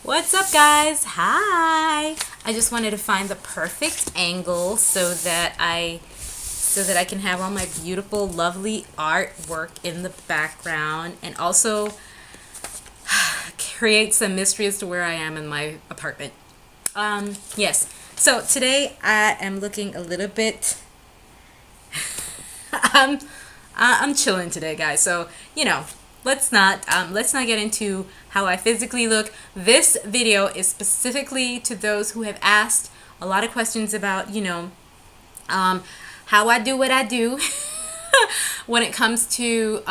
What's up, guys? Hi. I just wanted to find the perfect angle so that I can have all my beautiful, lovely artwork in the background and also create some mystery as to where I am in my apartment. Yes. So today I am looking a little bit I'm chilling today, guys. So, let's not get into how I physically look. This video is specifically to those who have asked a lot of questions about, how I do what I do when it comes to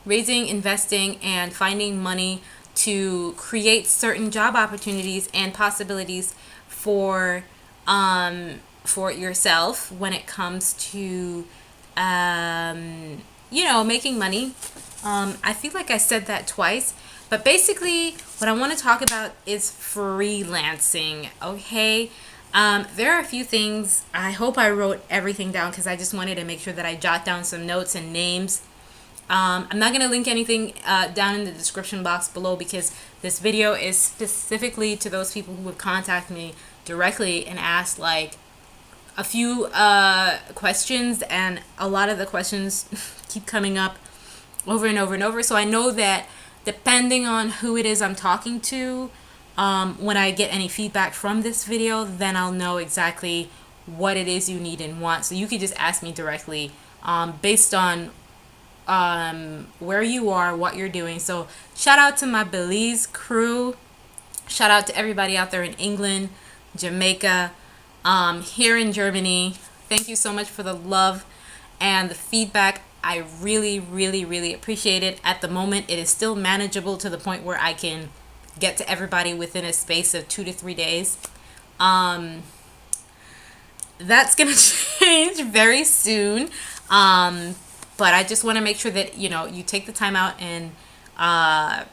raising, investing, and finding money to create certain job opportunities and possibilities for for yourself when it comes to making money. I feel like I said that twice, but basically what I want to talk about is freelancing. Okay. There are a few things. I hope I wrote everything down because I just wanted to make sure that I jot down some notes and names. I'm not going to link anything down in the description box below because this video is specifically to those people who would contact me directly and ask like a few questions, and a lot of the questions keep coming up over and over and over. So I know that depending on who it is I'm talking to, when I get any feedback from this video, then I'll know exactly what it is you need and want. So you could just ask me directly based on where you are, what you're doing. So shout out to my Belize crew. Shout out to everybody out there in England, Jamaica, here in Germany. Thank you so much for the love and the feedback. I really, really, really appreciate it. At the moment, it is still manageable to the point where I can get to everybody within a space of 2 to 3 days. That's gonna change very soon. But I just want to make sure that you take the time out and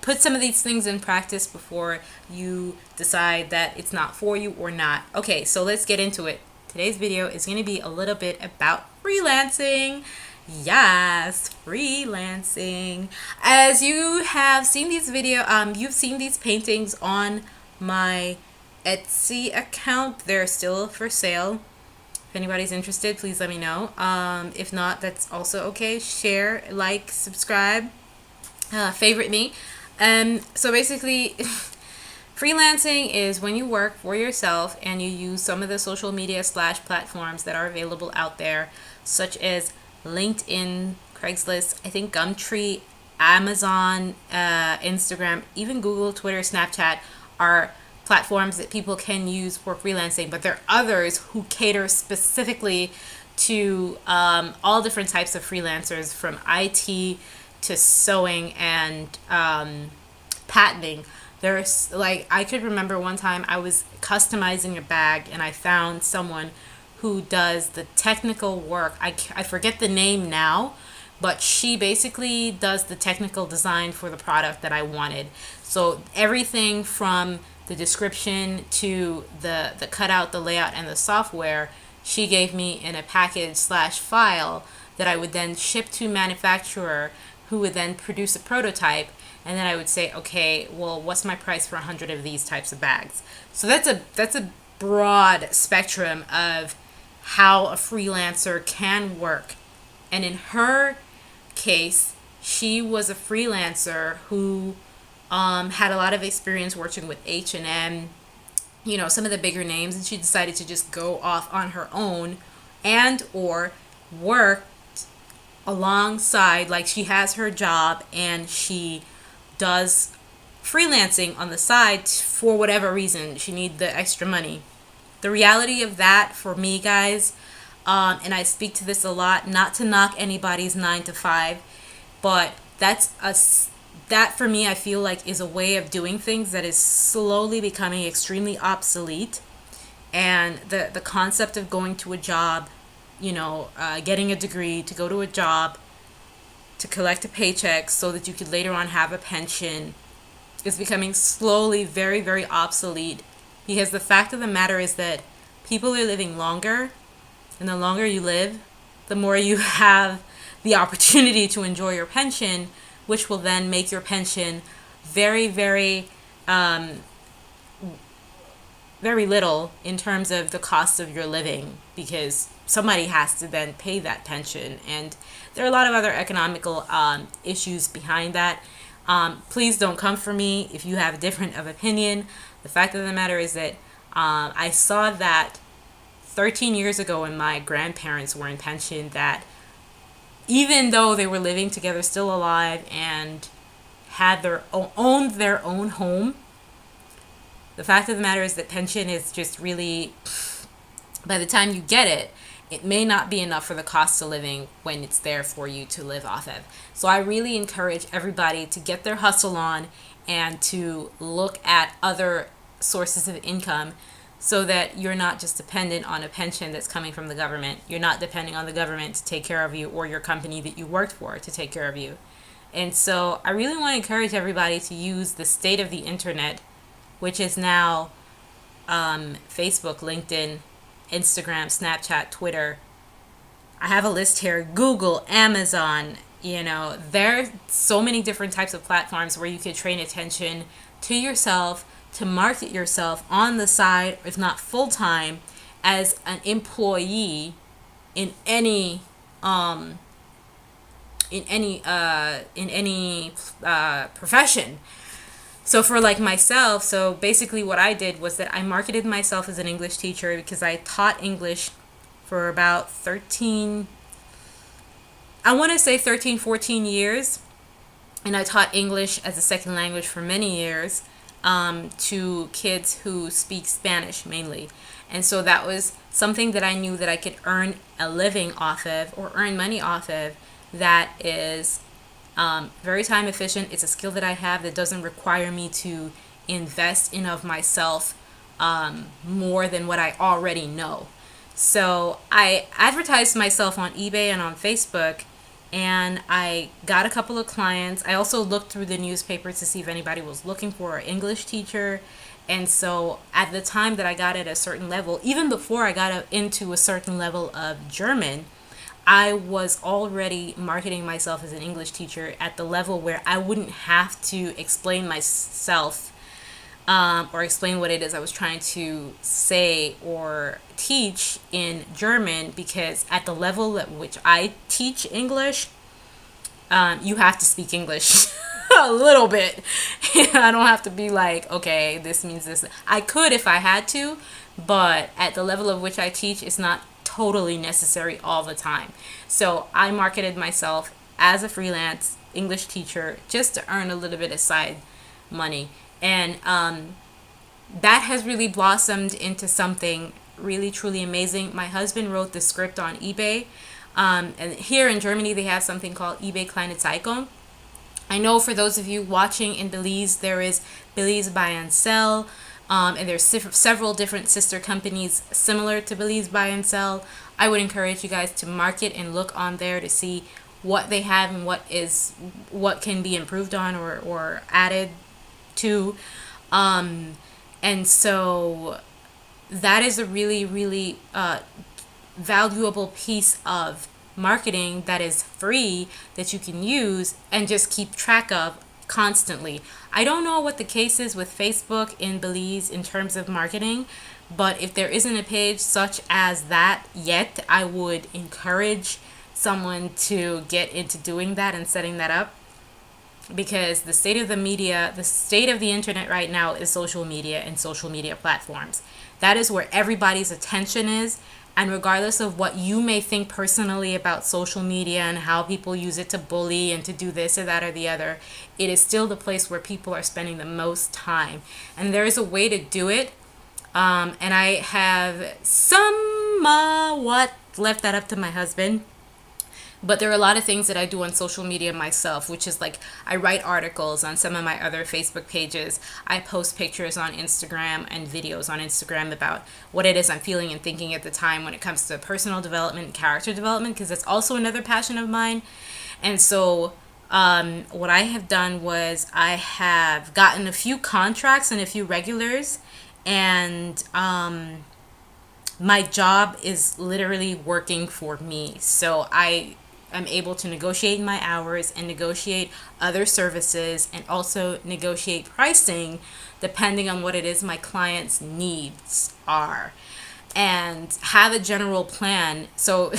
put some of these things in practice before you decide that it's not for you or not. Okay, so let's get into it. Today's video is going to be a little bit about freelancing. Yes, freelancing. As you have seen you've seen these paintings on my Etsy account. They're still for sale. If anybody's interested, please let me know. If not, that's also okay. Share, like, subscribe, favorite me. So basically, freelancing is when you work for yourself and you use some of the social media / platforms that are available out there, such as LinkedIn, Craigslist, I think Gumtree, Amazon, Instagram, even Google, Twitter, Snapchat are platforms that people can use for freelancing. But there are others who cater specifically to all different types of freelancers, from IT to sewing and patenting. There's I could remember one time I was customizing a bag and I found someone who does the technical work. I forget the name now, but she basically does the technical design for the product that I wanted. So everything from the description to the cutout, the layout, and the software, she gave me in a package / file that I would then ship to manufacturer, who would then produce a prototype, and then I would say, okay, well, what's my price for 100 of these types of bags? So that's a broad spectrum of how a freelancer can work. And in her case, she was a freelancer who had a lot of experience working with H&M, some of the bigger names, and she decided to just go off on her own and or work alongside. Like, she has her job and she does freelancing on the side for whatever reason. She needs the extra money. The reality of that for me, guys, and I speak to this a lot, not to knock anybody's 9 to 5, but that for me, I feel like, is a way of doing things that is slowly becoming extremely obsolete. And the concept of going to a job, getting a degree to go to a job to collect a paycheck so that you could later on have a pension, is becoming slowly very, very obsolete. Because the fact of the matter is that people are living longer, and the longer you live, the more you have the opportunity to enjoy your pension, which will then make your pension very, very very little in terms of the cost of your living, because somebody has to then pay that pension. And there are a lot of other economical issues behind that. Please don't come for me if you have a different of opinion. The fact of the matter is that I saw that 13 years ago when my grandparents were in pension, that even though they were living together, still alive, and had owned their own home, the fact of the matter is that pension is just really, by the time you get it, it may not be enough for the cost of living when it's there for you to live off of. So I really encourage everybody to get their hustle on and to look at other sources of income, so that you're not just dependent on a pension that's coming from the government. You're not depending on the government to take care of you, or your company that you worked for to take care of you. And so I really want to encourage everybody to use the state of the internet, which is now Facebook, LinkedIn, Instagram, Snapchat, Twitter. I have a list here: Google, Amazon. There are so many different types of platforms where you could train attention to yourself, to market yourself on the side, if not full time, as an employee in any profession. So for like myself, so basically what I did was that I marketed myself as an English teacher, because I taught English for about 13, 14 years. And I taught English as a second language for many years to kids who speak Spanish mainly. And so that was something that I knew that I could earn a living off of, or earn money off of, that is very time efficient. It's a skill that I have that doesn't require me to invest in of myself more than what I already know. So I advertised myself on eBay and on Facebook, and I got a couple of clients. I also looked through the newspapers to see if anybody was looking for an English teacher. And so at the time that I got at a certain level, even before I got into a certain level of German, I was already marketing myself as an English teacher at the level where I wouldn't have to explain myself or explain what it is I was trying to say or teach in German, because at the level at which I teach English, you have to speak English a little bit. I don't have to be like, okay, this means this. I could if I had to, but at the level of which I teach, it's not totally necessary all the time. So I marketed myself as a freelance English teacher just to earn a little bit of side money. And that has really blossomed into something really, truly amazing. My husband wrote the script on eBay. And here in Germany, they have something called eBay Kleinanzeigen. I know for those of you watching in Belize, there is Belize Buy and Sell. And there's several different sister companies similar to Belize Buy and Sell. I would encourage you guys to market and look on there to see what they have and what can be improved on or added to. And so that is a really, really valuable piece of marketing that is free, that you can use and just keep track of constantly. I don't know what the case is with Facebook in Belize in terms of marketing, but if there isn't a page such as that yet, I would encourage someone to get into doing that and setting that up, because the state of the internet right now is social media and social media platforms. That is where everybody's attention is. And regardless of what you may think personally about social media and how people use it to bully and to do this or that or the other, it is still the place where people are spending the most time. And there is a way to do it. And I have somewhat left that up to my husband. But there are a lot of things that I do on social media myself, which is like I write articles on some of my other Facebook pages. I post pictures on Instagram and videos on Instagram about what it is I'm feeling and thinking at the time when it comes to personal development and character development, because it's also another passion of mine. And so what I have done was I have gotten a few contracts and a few regulars, and my job is literally working for me. So I'm able to negotiate my hours and negotiate other services and also negotiate pricing depending on what it is my client's needs are, and have a general plan. So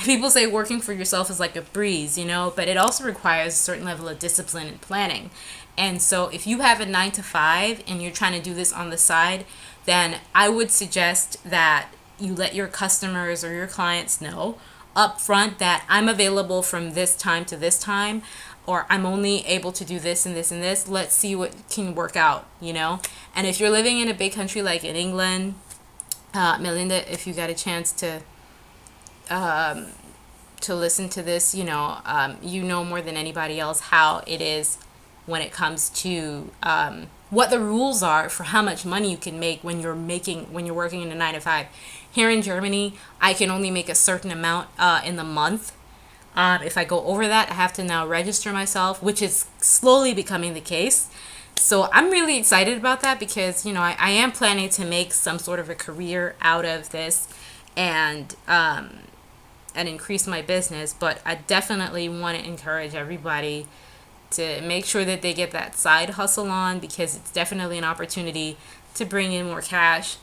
people say working for yourself is like a breeze, but it also requires a certain level of discipline and planning. And so if you have a 9 to 5 and you're trying to do this on the side, then I would suggest that you let your customers or your clients know up front that I'm available from this time to this time, or I'm only able to do this and this and this. Let's see what can work out. And if you're living in a big country like in England, Melinda, if you got a chance to listen to this, you know more than anybody else how it is when it comes to what the rules are for how much money you can make when you're working in a 9 to 5. Here in Germany, I can only make a certain amount in the month. If I go over that, I have to now register myself, which is slowly becoming the case. So I'm really excited about that because, I am planning to make some sort of a career out of this and increase my business. But I definitely want to encourage everybody to make sure that they get that side hustle on, because it's definitely an opportunity to bring in more cash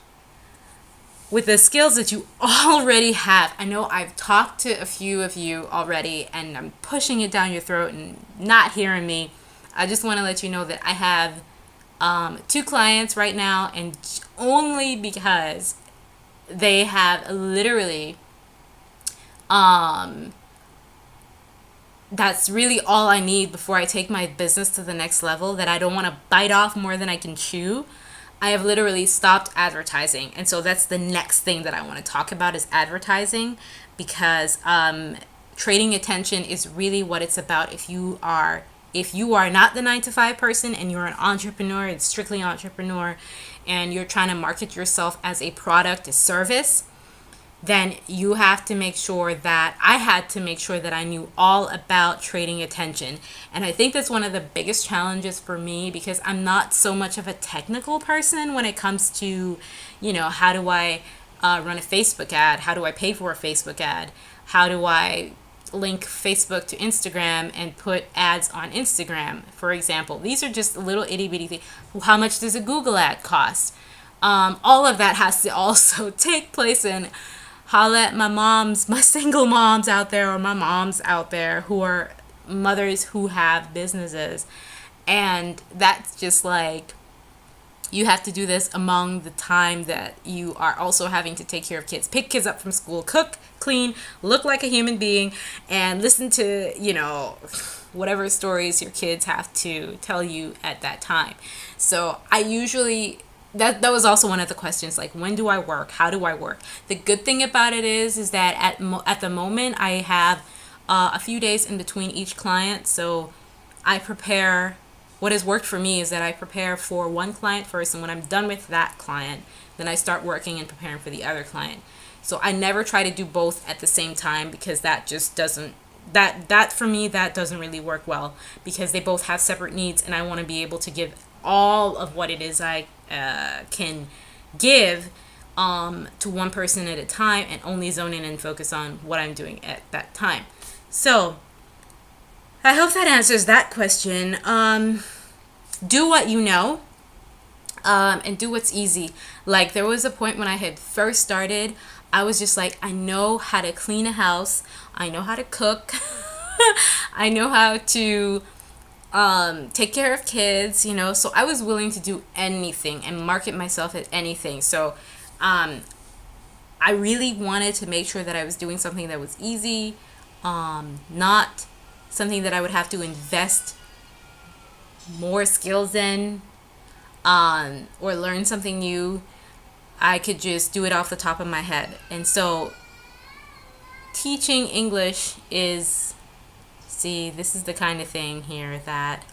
with the skills that you already have. I know I've talked to a few of you already and I'm pushing it down your throat and not hearing me. I just want to let you know that I have 2 clients right now, and only because they have literally that's really all I need before I take my business to the next level, that I don't want to bite off more than I can chew. I have literally stopped advertising. And so that's the next thing that I want to talk about is advertising, because trading attention is really what it's about. If you are not the 9 to 5 person and you're an entrepreneur, it's strictly entrepreneur, and you're trying to market yourself as a product, a service, then you have to make sure that I had to make sure that I knew all about trading attention. And I think that's one of the biggest challenges for me, because I'm not so much of a technical person when it comes to, how do I run a Facebook ad? How do I pay for a Facebook ad? How do I link Facebook to Instagram and put ads on Instagram, for example? These are just little itty bitty things. How much does a Google ad cost? All of that has to also take place in. Holla at my single moms out there, or my moms out there who are mothers who have businesses. And that's just like, you have to do this among the time that you are also having to take care of kids, pick kids up from school, cook, clean, look like a human being, and listen to, whatever stories your kids have to tell you at that time. So I usually... That was also one of the questions, like, when do I work? How do I work? The good thing about it is that at the moment I have a few days in between each client. So I prepare. What has worked for me is that I prepare for one client first, and when I'm done with that client, then I start working and preparing for the other client. So I never try to do both at the same time, because that just doesn't, that for me, that doesn't really work well, because they both have separate needs, and I want to be able to give all of what it is I can give to one person at a time, and only zone in and focus on what I'm doing at that time. So I hope that answers that question. Do what you know, and do what's easy. Like, there was a point when I had first started, I was just like, I know how to clean a house, I know how to cook, I know how to take care of kids, so I was willing to do anything and market myself at anything. So I really wanted to make sure that I was doing something that was easy, not something that I would have to invest more skills in, or learn something new. I could just do it off the top of my head. And so teaching English is... See, this is the kind of thing here that